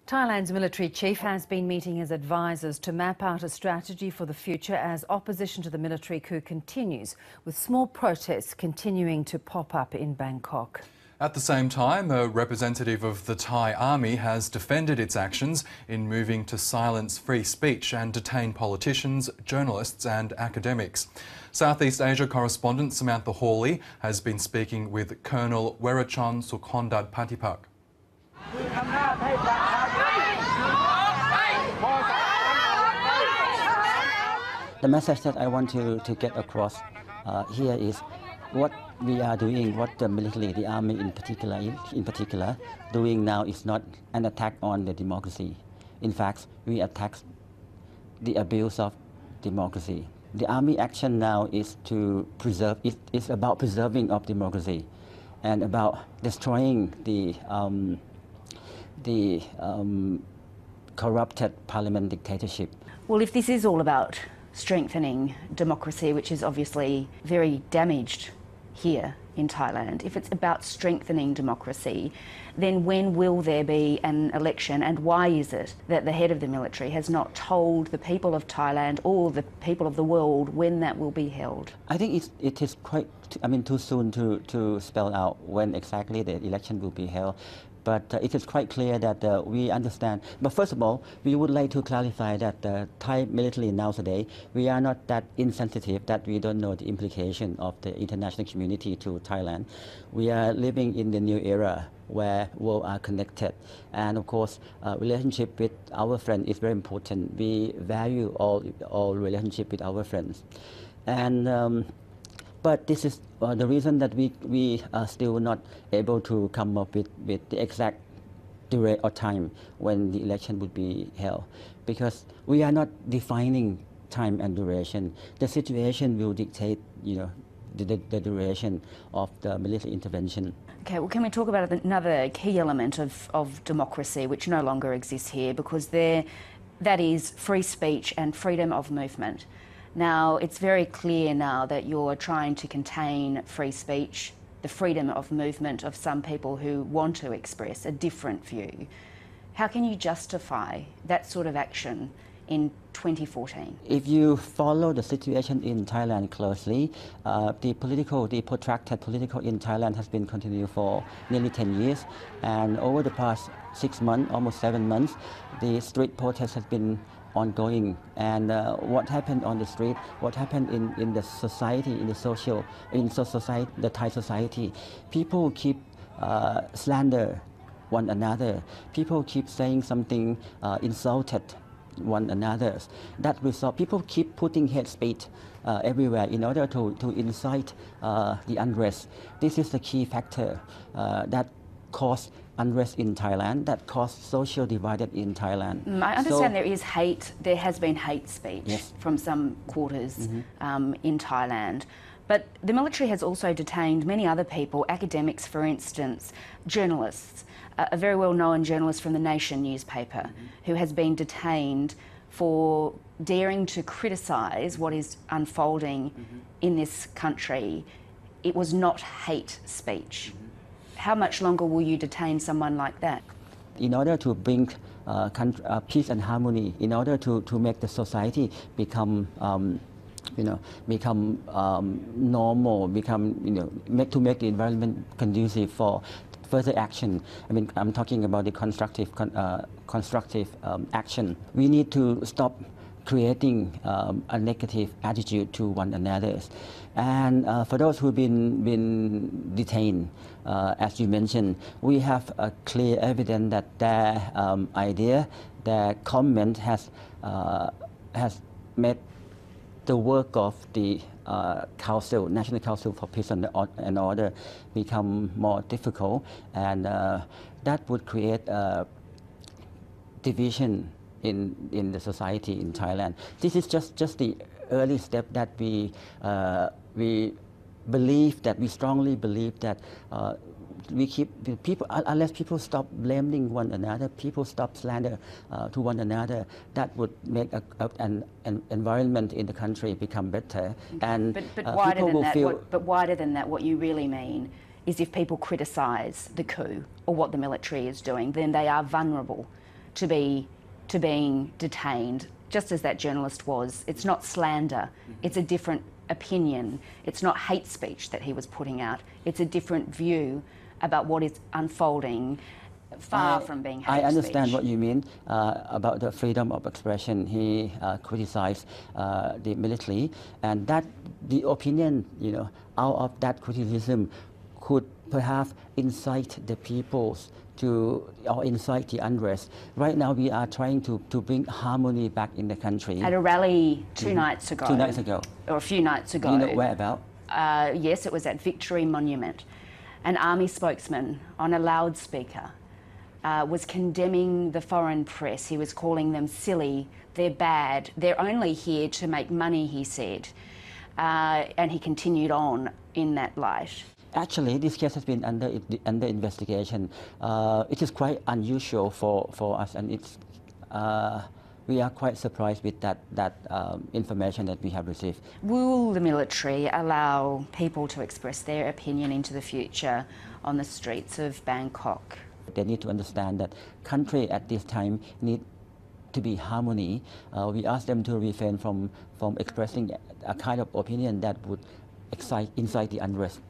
Thailand's military chief has been meeting his advisers to map out a strategy for the future as opposition to the military coup continues, with small protests continuing to pop up in Bangkok. At the same time, a representative of the Thai army has defended its actions in moving to silence free speech and detain politicians, journalists and academics. Southeast Asia correspondent Samantha Hawley has been speaking with Colonel Werachon Sukhondat Patipak. The message that I want to get across here is what we are doing, what the military, the army in particular, doing now is not an attack on the democracy. In fact, we attack the abuse of democracy. The army action now is to preserve, it's about preserving of democracy and about destroying the corrupted parliament dictatorship. Well, if this is all about strengthening democracy, which is obviously very damaged here in Thailand, if it's about strengthening democracy, then when will there be an election, and why is it that the head of the military has not told the people of Thailand or the people of the world when that will be held? I think it is quite, too soon to spell out when exactly the election will be held. But it is quite clear that we understand. But first of all, we would like to clarify that the Thai military nowadays, we are not that insensitive that we don't know the implication of the international community to Thailand. We are living in the new era where worlds are connected. And of course, relationship with our friends is very important. We value all relationship with our friends. And but this is the reason that we are still not able to come up with the exact date or time when the election would be held, because we are not defining time and duration. The situation will dictate, the duration of the military intervention. Okay, well, can we talk about another key element of democracy which no longer exists here, because that is free speech and freedom of movement. Now, it's very clear now that you're trying to contain free speech, the freedom of movement of some people who want to express a different view. How can you justify that sort of action in 2014? If you follow the situation in Thailand closely, the protracted political in Thailand has been continuing for nearly 10 years. And over the past 6 months, almost 7 months, the street protest has been ongoing, and what happened on the street, what happened in the society, the Thai society, people keep slander one another. People keep saying something insulted one another. That result, people keep putting hate speech everywhere in order to incite the unrest. This is the key factor that cause unrest in Thailand, that caused social divided in Thailand. I understand there has been hate speech from some quarters in Thailand, but the military has also detained many other people, academics for instance, journalists, a very well-known journalist from the Nation newspaper who has been detained for daring to criticise what is unfolding in this country. It was not hate speech. How much longer will you detain someone like that? In order to bring peace and harmony, in order to make the society become normal, to make the environment conducive for further action. I'm talking about the constructive action. We need to stop creating a negative attitude to one another. And for those who've been detained, as you mentioned, we have a clear evidence that their idea, their comment has made the work of the National Council for Peace and Order become more difficult, and that would create a division in the society in Thailand. This is just the early step that we strongly believe that we keep people, unless people stop blaming one another, people stop slander to one another, that would make an environment in the country become better. And but wider than that, what you really mean is if people criticise the coup or what the military is doing, then they are vulnerable to being detained, just as that journalist was. It's not slander. It's a different opinion. It's not hate speech that he was putting out. It's a different view about what is unfolding, far from being hate speech. I understand what you mean about the freedom of expression. He criticized the military, and that the opinion, out of that criticism could perhaps incite the peoples or incite the unrest. Right now, we are trying to bring harmony back in the country. At a rally two nights ago. 2 nights ago. Or a few nights ago. Do you know where about? Yes, it was at Victory Monument. An army spokesman on a loudspeaker was condemning the foreign press. He was calling them silly, they're bad, they're only here to make money, he said. And he continued on in that light. Actually, this case has been under investigation. It is quite unusual for us, and we are quite surprised with that information that we have received. Will the military allow people to express their opinion into the future on the streets of Bangkok? They need to understand that country at this time need to be harmony. We ask them to refrain from expressing a kind of opinion that would incite the unrest.